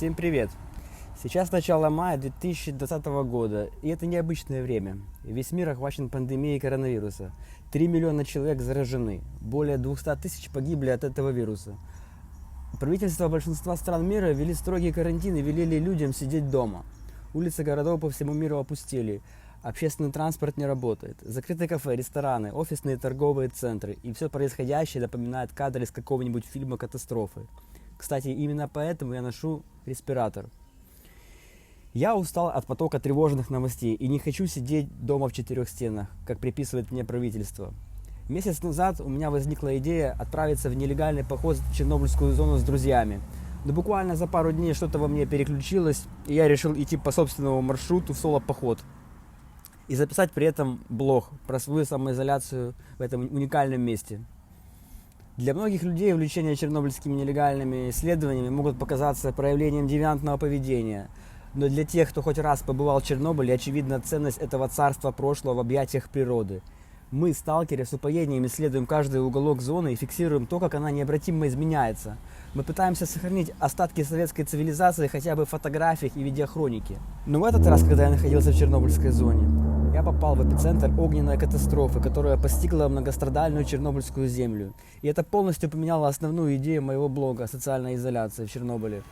Всем привет! Сейчас начало мая 2020 года, и это необычное время. Весь мир охвачен пандемией коронавируса. 3 миллиона человек заражены, более 200 тысяч погибли от этого вируса. Правительства большинства стран мира ввели строгие карантины и велели людям сидеть дома. Улицы городов по всему миру опустели, общественный транспорт не работает, закрыты кафе, рестораны, офисные торговые центры, и все происходящее напоминает кадр из какого-нибудь фильма катастрофы. Кстати, именно поэтому я ношу респиратор. Я устал от потока тревожных новостей и не хочу сидеть дома в четырех стенах, как приписывает мне правительство. Месяц назад у меня возникла идея отправиться в нелегальный поход в Чернобыльскую зону с друзьями. Но буквально за пару дней что-то во мне переключилось, и я решил идти по собственному маршруту в соло-поход. И записать при этом блог про свою самоизоляцию в этом уникальном месте. Для многих людей увлечение чернобыльскими нелегальными исследованиями могут показаться проявлением девиантного поведения. Но для тех, кто хоть раз побывал в Чернобыле, очевидна ценность этого царства прошлого в объятиях природы. Мы, сталкеры, с упоением исследуем каждый уголок зоны и фиксируем то, как она необратимо изменяется. Мы пытаемся сохранить остатки советской цивилизации хотя бы в фотографиях и видеохронике. Но в этот раз, когда я находился в Чернобыльской зоне, я попал в эпицентр огненной катастрофы, которая постигла многострадальную Чернобыльскую землю. И это полностью поменяло основную идею моего блога о социальной изоляции в Чернобыле.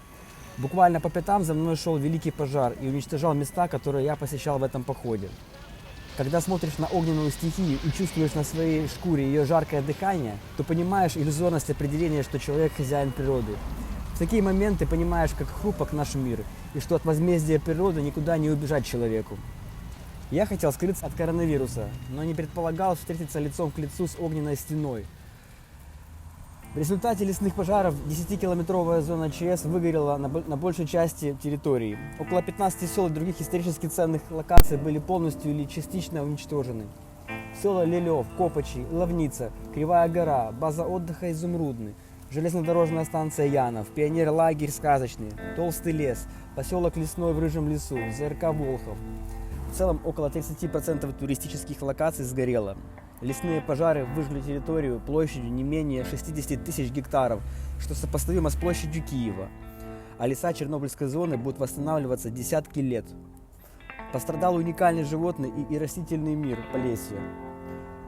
Буквально по пятам за мной шел великий пожар и уничтожал места, которые я посещал в этом походе. Когда смотришь на огненную стихию и чувствуешь на своей шкуре ее жаркое дыхание, то понимаешь иллюзорность определения, что человек хозяин природы. В такие моменты понимаешь, как хрупок наш мир, и что от возмездия природы никуда не убежать человеку. Я хотел скрыться от коронавируса, но не предполагал встретиться лицом к лицу с огненной стеной. В результате лесных пожаров 10-километровая зона ЧС выгорела на большей части территории. Около 15 сел и других исторически ценных локаций были полностью или частично уничтожены. Села Лилев, Копачи, Ловница, Кривая гора, база отдыха Изумрудный, железнодорожная станция Янов, пионер-лагерь Сказочный, Толстый лес, поселок Лесной в Рыжем лесу, ЗРК Волхов. В целом около 30% туристических локаций сгорело. Лесные пожары выжгли территорию площадью не менее 60 тысяч гектаров, что сопоставимо с площадью Киева. А леса Чернобыльской зоны будут восстанавливаться десятки лет. Пострадал уникальный животный и растительный мир Полесья.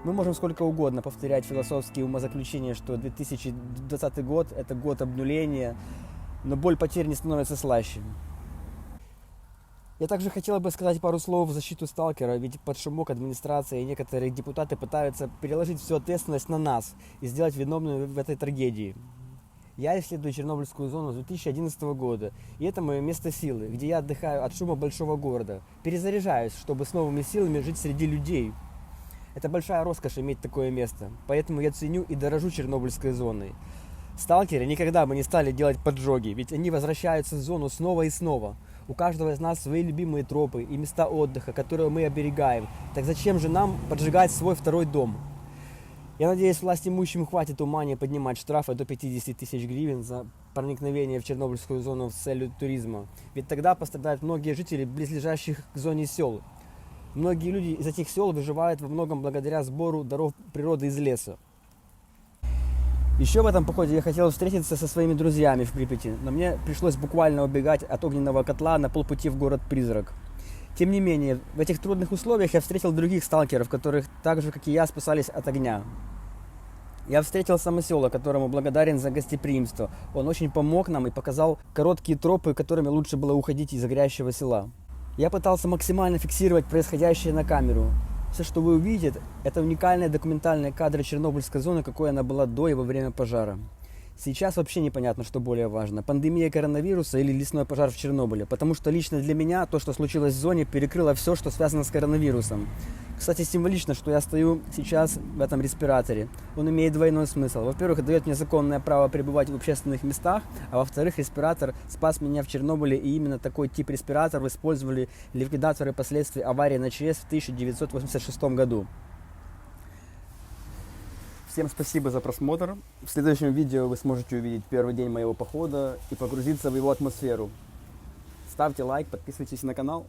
Мы можем сколько угодно повторять философские умозаключения, что 2020 год – это год обнуления, но боль потерь не становится слаще. Я также хотела бы сказать пару слов в защиту сталкера, ведь под шумок администрация и некоторые депутаты пытаются переложить всю ответственность на нас и сделать виновными в этой трагедии. Я исследую Чернобыльскую зону с 2011 года, и это мое место силы, где я отдыхаю от шума большого города, перезаряжаюсь, чтобы с новыми силами жить среди людей. Это большая роскошь иметь такое место, поэтому я ценю и дорожу Чернобыльской зоной. Сталкеры никогда бы не стали делать поджоги, ведь они возвращаются в зону снова и снова. У каждого из нас свои любимые тропы и места отдыха, которые мы оберегаем. Так зачем же нам поджигать свой второй дом? Я надеюсь, властимущим хватит ума не поднимать штрафы до 50 тысяч гривен за проникновение в Чернобыльскую зону с целью туризма. Ведь тогда пострадают многие жители близлежащих к зоне сел. Многие люди из этих сел выживают во многом благодаря сбору даров природы из леса. Еще в этом походе я хотел встретиться со своими друзьями в Припяти, но мне пришлось буквально убегать от огненного котла на полпути в город-призрак. Тем не менее, в этих трудных условиях я встретил других сталкеров, которые так же, как и я, спасались от огня. Я встретил самосела, которому благодарен за гостеприимство. Он очень помог нам и показал короткие тропы, которыми лучше было уходить из горящего села. Я пытался максимально фиксировать происходящее на камеру. Все, что вы увидите, это уникальные документальные кадры Чернобыльской зоны, какой она была до и во время пожара. Сейчас вообще непонятно, что более важно – пандемия коронавируса или лесной пожар в Чернобыле, потому что лично для меня то, что случилось в зоне, перекрыло все, что связано с коронавирусом. Кстати, символично, что я стою сейчас в этом респираторе. Он имеет двойной смысл. Во-первых, дает мне законное право пребывать в общественных местах, а во-вторых, респиратор спас меня в Чернобыле, и именно такой тип респиратора использовали ликвидаторы последствий аварии на ЧС в 1986 году. Всем спасибо за просмотр. В следующем видео вы сможете увидеть первый день моего похода и погрузиться в его атмосферу. Ставьте лайк, подписывайтесь на канал.